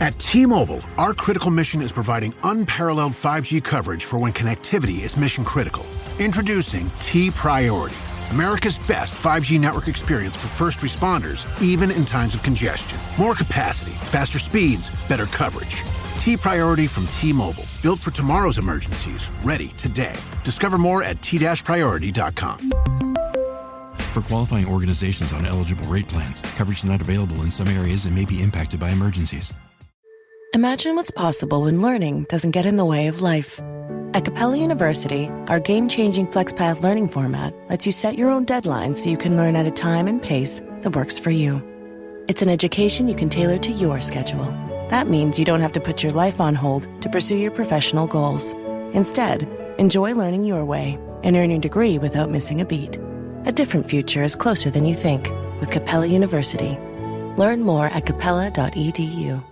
At T-Mobile, our critical mission is providing unparalleled 5G coverage for when connectivity is mission critical. Introducing T-Priority, America's best 5G network experience for first responders, even in times of congestion. More capacity, faster speeds, better coverage. T-Priority from T-Mobile, built for tomorrow's emergencies, ready today. Discover more at t-priority.com. For qualifying organizations on eligible rate plans, coverage not available in some areas and may be impacted by emergencies. Imagine what's possible when learning doesn't get in the way of life. At Capella University, our game-changing FlexPath learning format lets you set your own deadlines so you can learn at a time and pace that works for you. It's an education you can tailor to your schedule. That means you don't have to put your life on hold to pursue your professional goals. Instead, enjoy learning your way and earn your degree without missing a beat. A different future is closer than you think with Capella University. Learn more at capella.edu.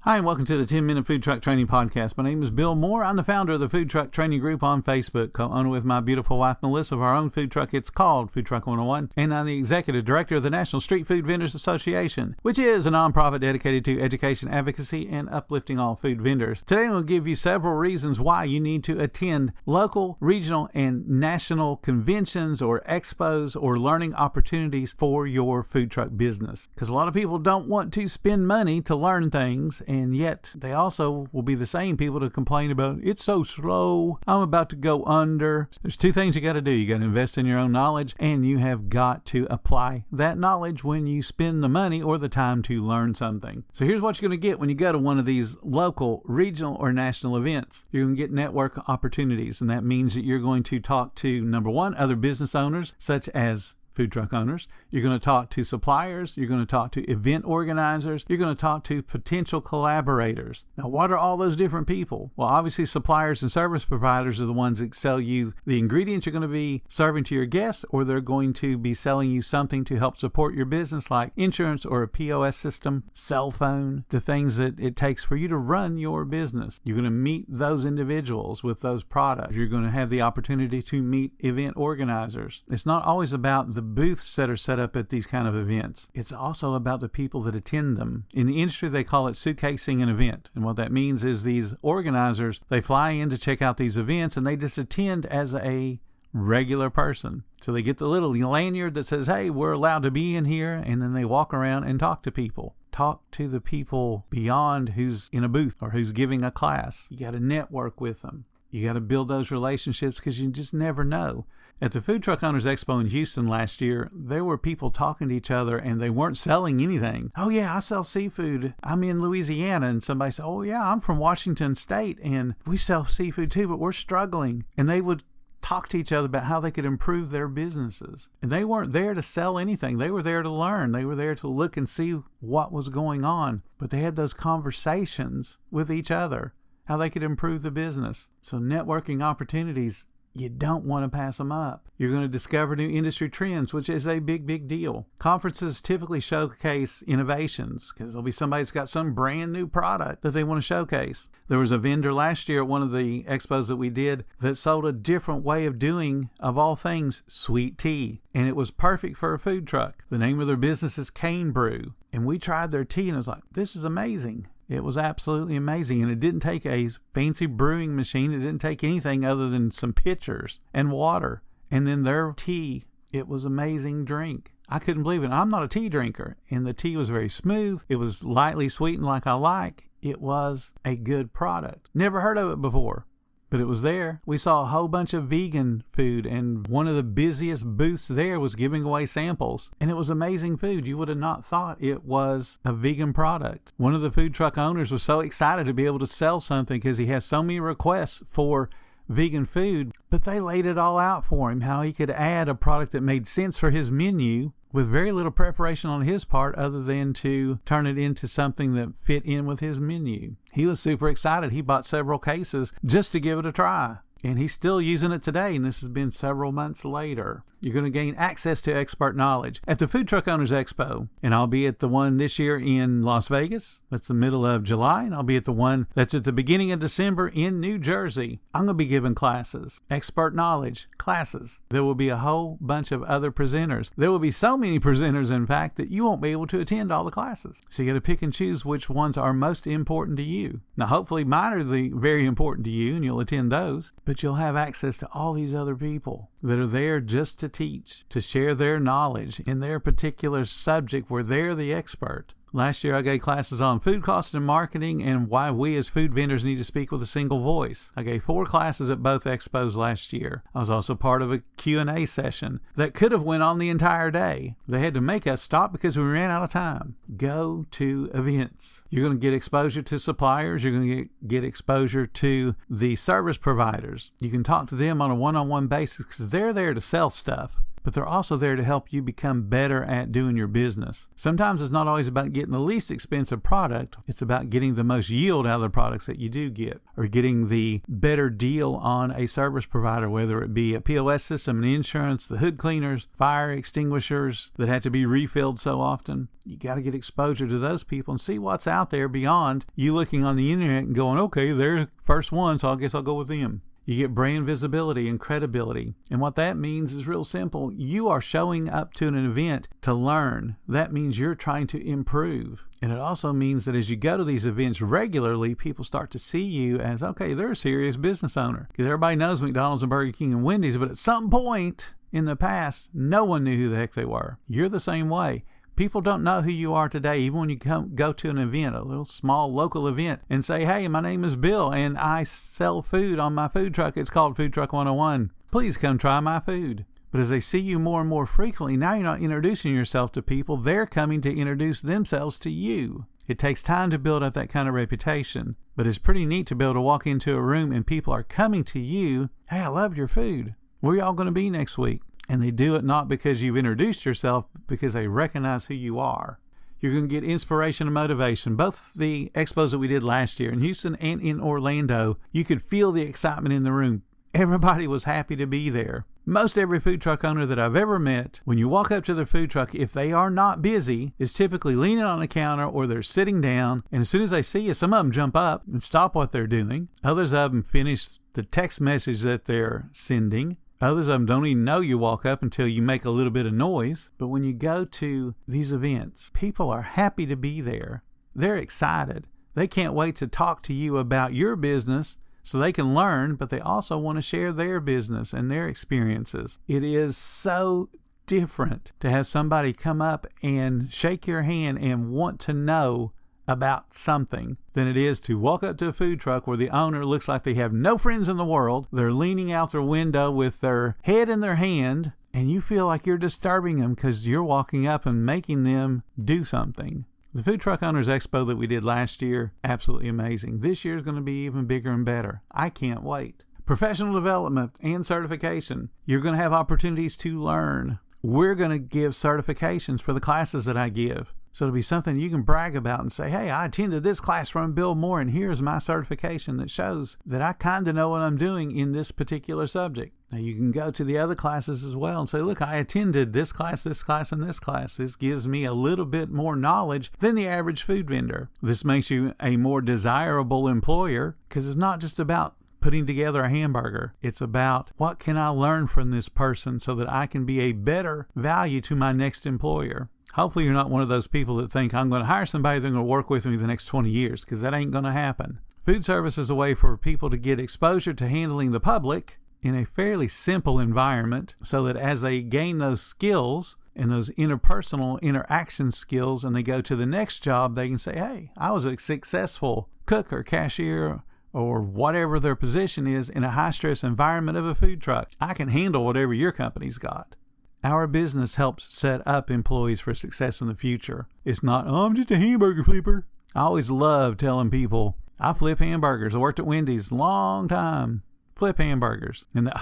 Hi, and welcome to the 10-Minute Food Truck Training Podcast. My name is Bill Moore. I'm the founder of the Food Truck Training Group on Facebook, co-owner with my beautiful wife, Melissa, of our own food truck. It's called Food Truck 101, and I'm the executive director of the National Street Food Vendors Association, which is a nonprofit dedicated to education, advocacy, and uplifting all food vendors. Today, I'm going to give you several reasons why you need to attend local, regional, and national conventions or expos or learning opportunities for your food truck business. Because a lot of people don't want to spend money to learn things, and yet they also will be the same people to complain about, it's so slow, I'm about to go under. There's two things you got to do. You got to invest in your own knowledge, and you have got to apply that knowledge when you spend the money or the time to learn something. So here's what you're going to get when you go to one of these local, regional, or national events. You're going to get network opportunities, and that means that you're going to talk to, number one, other business owners, such as food truck owners. You're going to talk to suppliers. You're going to talk to event organizers. You're going to talk to potential collaborators. Now, what are all those different people? Well, obviously, suppliers and service providers are the ones that sell you the ingredients you're going to be serving to your guests, or they're going to be selling you something to help support your business, like insurance or a POS system, cell phone, the things that it takes for you to run your business. You're going to meet those individuals with those products. You're going to have the opportunity to meet event organizers. It's not always about the booths that are set up at these kind of events. It's also about the people that attend them. In the industry, they call it suitcasing an event. And what that means is these organizers, they fly in to check out these events, and they just attend as a regular person. So they get the little lanyard that says, hey, we're allowed to be in here, and then they walk around and talk to people. Talk to the people beyond who's in a booth or who's giving a class. You got to network with them. You got to build those relationships, because you just never know. At the Food Truck Owners Expo in Houston last year, there were people talking to each other, and they weren't selling anything. Oh yeah, I sell seafood. I'm in Louisiana. And somebody said, oh yeah, I'm from Washington State, and we sell seafood too, but we're struggling. And they would talk to each other about how they could improve their businesses. And they weren't there to sell anything. They were there to learn. They were there to look and see what was going on. But they had those conversations with each other, how they could improve the business. So networking opportunities, you don't want to pass them up. You're going to discover new industry trends, which is a big, big deal. Conferences typically showcase innovations, because there'll be somebody that's got some brand new product that they want to showcase. There was a vendor last year at one of the expos that we did that sold a different way of doing, of all things, sweet tea. And it was perfect for a food truck. The name of their business is Cane Brew. And we tried their tea, and it was like, this is amazing. It was absolutely amazing, and it didn't take a fancy brewing machine. It didn't take anything other than some pitchers and water. And then their tea, it was amazing drink. I couldn't believe it. I'm not a tea drinker, and the tea was very smooth. It was lightly sweetened like I like. It was a good product. Never heard of it before, but it was there. We saw a whole bunch of vegan food, and one of the busiest booths there was giving away samples. And it was amazing food. You would have not thought it was a vegan product. One of the food truck owners was so excited to be able to sell something, because he has so many requests for vegan food, but they laid it all out for him, how he could add a product that made sense for his menu with very little preparation on his part, other than to turn it into something that fit in with his menu. He was super excited. He bought several cases just to give it a try. And he's still using it today, and this has been several months later. You're going to gain access to expert knowledge at the Food Truck Owners Expo. And I'll be at the one this year in Las Vegas. That's the middle of July. And I'll be at the one that's at the beginning of December in New Jersey. I'm going to be giving classes, expert knowledge classes. There will be a whole bunch of other presenters. There will be so many presenters, in fact, that you won't be able to attend all the classes. So you got to pick and choose which ones are most important to you. Now, hopefully mine are very important to you and you'll attend those, but you'll have access to all these other people that are there just to teach, to share their knowledge in their particular subject where they're the expert. Last year, I gave classes on food cost and marketing and why we as food vendors need to speak with a single voice. I gave 4 classes at both expos last year. I was also part of a Q&A session that could have went on the entire day. They had to make us stop because we ran out of time. Go to events. You're going to get exposure to suppliers. You're going to get exposure to the service providers. You can talk to them on a one-on-one basis because they're there to sell stuff, but they're also there to help you become better at doing your business. Sometimes it's not always about getting the least expensive product. It's about getting the most yield out of the products that you do get, or getting the better deal on a service provider, whether it be a POS system, an insurance, the hood cleaners, fire extinguishers that have to be refilled so often. You got to get exposure to those people and see what's out there beyond you looking on the internet and going, okay, they're the first one, so I guess I'll go with them. You get brand visibility and credibility. And what that means is real simple. You are showing up to an event to learn. That means you're trying to improve. And it also means that as you go to these events regularly, people start to see you as, okay, they're a serious business owner. Because everybody knows McDonald's and Burger King and Wendy's, but at some point in the past, no one knew who the heck they were. You're the same way. People don't know who you are today, even when you go to an event, a little small local event, and say, hey, my name is Bill, and I sell food on my food truck. It's called Food Truck 101. Please come try my food. But as they see you more and more frequently, now you're not introducing yourself to people. They're coming to introduce themselves to you. It takes time to build up that kind of reputation, but it's pretty neat to be able to walk into a room and people are coming to you. Hey, I love your food. Where y'all going to be next week? And they do it not because you've introduced yourself, but because they recognize who you are. You're going to get inspiration and motivation. Both the expos that we did last year in Houston and in Orlando, you could feel the excitement in the room. Everybody was happy to be there. Most every food truck owner that I've ever met, when you walk up to their food truck, if they are not busy, is typically leaning on the counter or they're sitting down. And as soon as they see you, some of them jump up and stop what they're doing. Others of them finish the text message that they're sending. Others of them don't even know you walk up until you make a little bit of noise. But when you go to these events, people are happy to be there. They're excited. They can't wait to talk to you about your business so they can learn, but they also want to share their business and their experiences. It is so different to have somebody come up and shake your hand and want to know about something than it is to walk up to a food truck where the owner looks like they have no friends in the world. They're leaning out their window with their head in their hand, and you feel like you're disturbing them because you're walking up and making them do something. The Food Truck Owners Expo that we did last year, absolutely amazing. This year is going to be even bigger and better. I can't wait. Professional development and certification. You're going to have opportunities to learn. We're going to give certifications for the classes that I give. So it'll be something you can brag about and say, hey, I attended this class from Bill Moore, and here's my certification that shows that I kind of know what I'm doing in this particular subject. Now, you can go to the other classes as well and say, look, I attended this class, and this class. This gives me a little bit more knowledge than the average food vendor. This makes you a more desirable employer because it's not just about putting together a hamburger. It's about what can I learn from this person so that I can be a better value to my next employer. Hopefully you're not one of those people that think I'm going to hire somebody that's going to work with me the next 20 years, because that ain't going to happen. Food service is a way for people to get exposure to handling the public in a fairly simple environment so that as they gain those skills and those interpersonal interaction skills and they go to the next job, they can say, hey, I was a successful cook or cashier or whatever their position is in a high-stress environment of a food truck. I can handle whatever your company's got. Our business helps set up employees for success in the future. It's not, oh, I'm just a hamburger flipper. I always love telling people, I flip hamburgers. I worked at Wendy's a long time. Flip hamburgers. And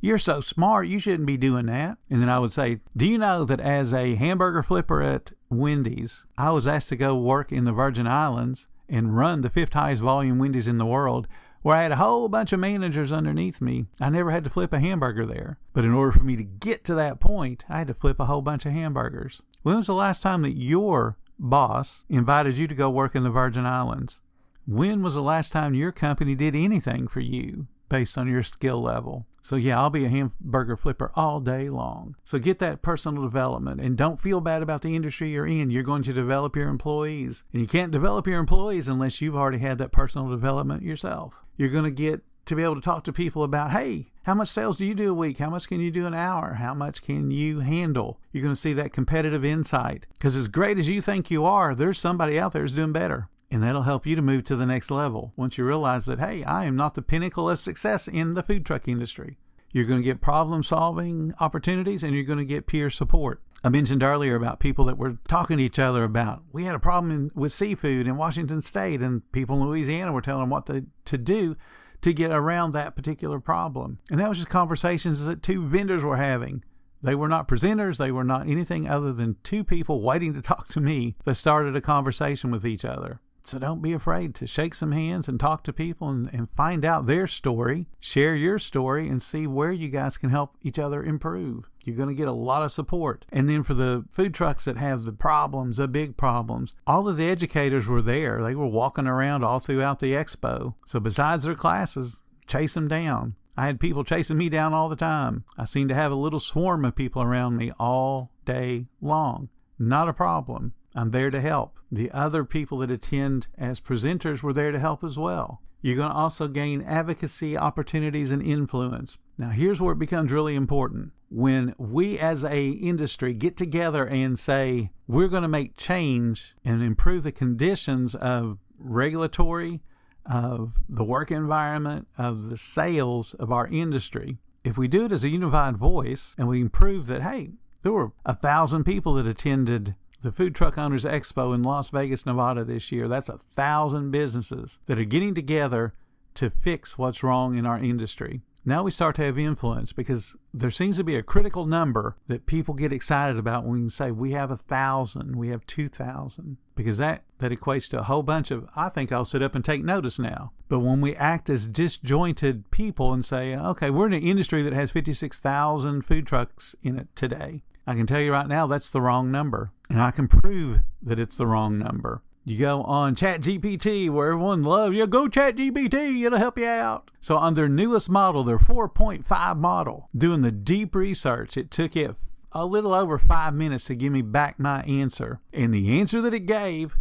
you're so smart, you shouldn't be doing that. And then I would say, do you know that as a hamburger flipper at Wendy's, I was asked to go work in the Virgin Islands and run the 5th highest volume Wendy's in the world, where I had a whole bunch of managers underneath me. I never had to flip a hamburger there. But in order for me to get to that point, I had to flip a whole bunch of hamburgers. When was the last time that your boss invited you to go work in the Virgin Islands? When was the last time your company did anything for you based on your skill level? So yeah, I'll be a hamburger flipper all day long. So get that personal development and don't feel bad about the industry you're in. You're going to develop your employees, and you can't develop your employees unless you've already had that personal development yourself. You're going to get to be able to talk to people about, hey, how much sales do you do a week? How much can you do an hour? How much can you handle? You're going to see that competitive insight, because as great as you think you are, there's somebody out there who's doing better. And that'll help you to move to the next level once you realize that, hey, I am not the pinnacle of success in the food truck industry. You're going to get problem-solving opportunities, and you're going to get peer support. I mentioned earlier about people that were talking to each other about, we had a problem with seafood in Washington State, and people in Louisiana were telling them what to do to get around that particular problem. And that was just conversations that two vendors were having. They were not presenters. They were not anything other than two people waiting to talk to me that started a conversation with each other. So don't be afraid to shake some hands and talk to people and find out their story, share your story, and see where you guys can help each other improve. You're going to get a lot of support. And then for the food trucks that have the problems, the big problems, all of the educators were there. They were walking around all throughout the expo. So besides their classes, chase them down. I had people chasing me down all the time. I seemed to have a little swarm of people around me all day long. Not a problem. I'm there to help. The other people that attend as presenters were there to help as well. You're going to also gain advocacy opportunities and influence. Now, here's where it becomes really important. When we as a industry get together and say, we're going to make change and improve the conditions of regulatory, of the work environment, of the sales of our industry, if we do it as a unified voice and we can prove that, hey, there were 1,000 people that attended the Food Truck Owners Expo in Las Vegas, Nevada this year. That's 1,000 businesses that are getting together to fix what's wrong in our industry. Now we start to have influence, because there seems to be a critical number that people get excited about when we can say we have 1,000, we have 2,000, because that equates to a whole bunch of, I think I'll sit up and take notice now. But when we act as disjointed people and say, okay, we're in an industry that has 56,000 food trucks in it today, I can tell you right now that's the wrong number, and I can prove that it's the wrong number. You go on ChatGPT, where everyone loves you. Go ChatGPT, it'll help you out. So on their newest model, their 4.5 model, doing the deep research, it took it a little over 5 minutes to give me back my answer. And the answer that it gave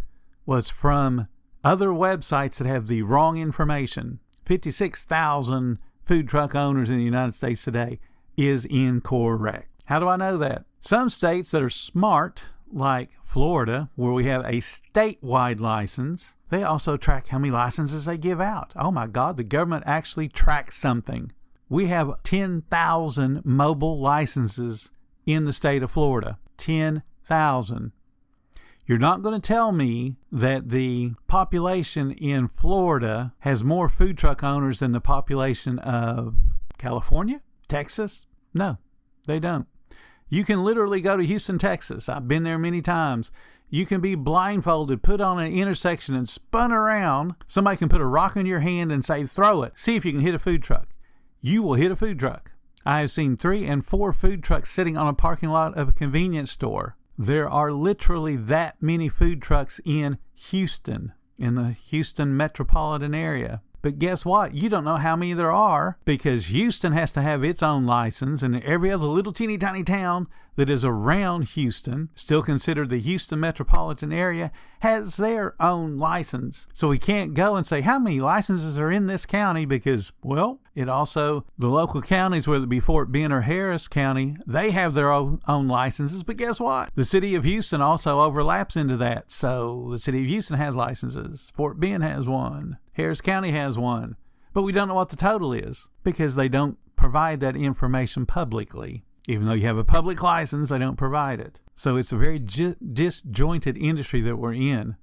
was from other websites that have the wrong information. 56,000 food truck owners in the United States today is incorrect. How do I know that? Some states that are smart, like Florida, where we have a statewide license, they also track how many licenses they give out. Oh my God, the government actually tracks something. We have 10,000 mobile licenses in the state of Florida. 10,000. You're not going to tell me that the population in Florida has more food truck owners than the population of California, Texas? No, they don't. You can literally go to Houston, Texas. I've been there many times. You can be blindfolded, put on an intersection and spun around. Somebody can put a rock in your hand and say, throw it. See if you can hit a food truck. You will hit a food truck. I have seen 3 and 4 food trucks sitting on a parking lot of a convenience store. There are literally that many food trucks in Houston, in the Houston metropolitan area. But guess what? You don't know how many there are, because Houston has to have its own license, and every other little teeny tiny town that is around Houston, still considered the Houston metropolitan area, has their own license. So we can't go and say how many licenses are in this county, because, well, it also, the local counties, whether it be Fort Bend or Harris County, they have their own licenses. But guess what? The city of Houston also overlaps into that. So the city of Houston has licenses. Fort Bend has one. Harris County has one. But we don't know what the total is, because they don't provide that information publicly. Even though you have a public license, they don't provide it. So it's a very disjointed industry that we're in.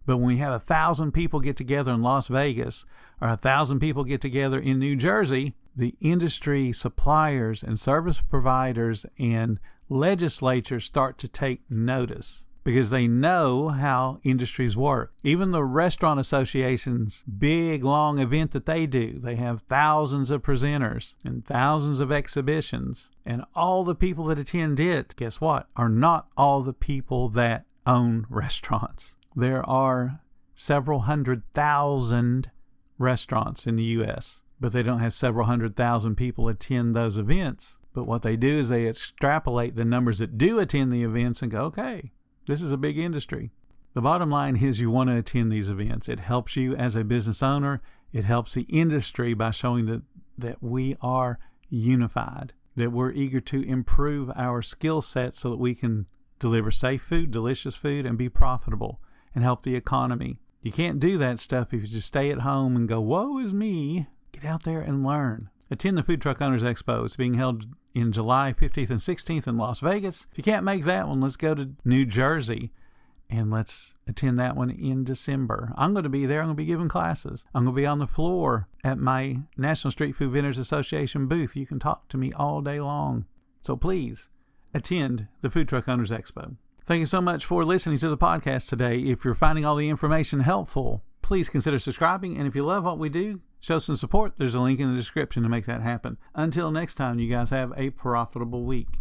But when we have 1,000 people get together in Las Vegas, or 1,000 people get together in New Jersey, the industry suppliers and service providers and legislatures start to take notice. because they know how industries work. Even the restaurant association's big, long event that they do, they have thousands of presenters and thousands of exhibitions. And all the people that attend it, guess what, are not all the people that own restaurants. There are several 100,000 restaurants in the U.S., but they don't have several 100,000 people attend those events. But what they do is they extrapolate the numbers that do attend the events and go, okay, this is a big industry. The bottom line is you want to attend these events. It helps you as a business owner. It helps the industry by showing that we are unified, that we're eager to improve our skill set so that we can deliver safe food, delicious food, and be profitable and help the economy. You can't do that stuff if you just stay at home and go, woe is me. Get out there and learn. Attend the Food Truck Owners Expo. It's being held in July 15th and 16th in Las Vegas. If you can't make that one, let's go to New Jersey and let's attend that one in December. I'm going to be there. I'm going to be giving classes. I'm going to be on the floor at my National Street Food Vendors Association booth. You can talk to me all day long. So please attend the Food Truck Owners Expo. Thank you so much for listening to the podcast today. If you're finding all the information helpful, please consider subscribing. And if you love what we do, show some support. There's a link in the description to make that happen. Until next time, you guys have a profitable week.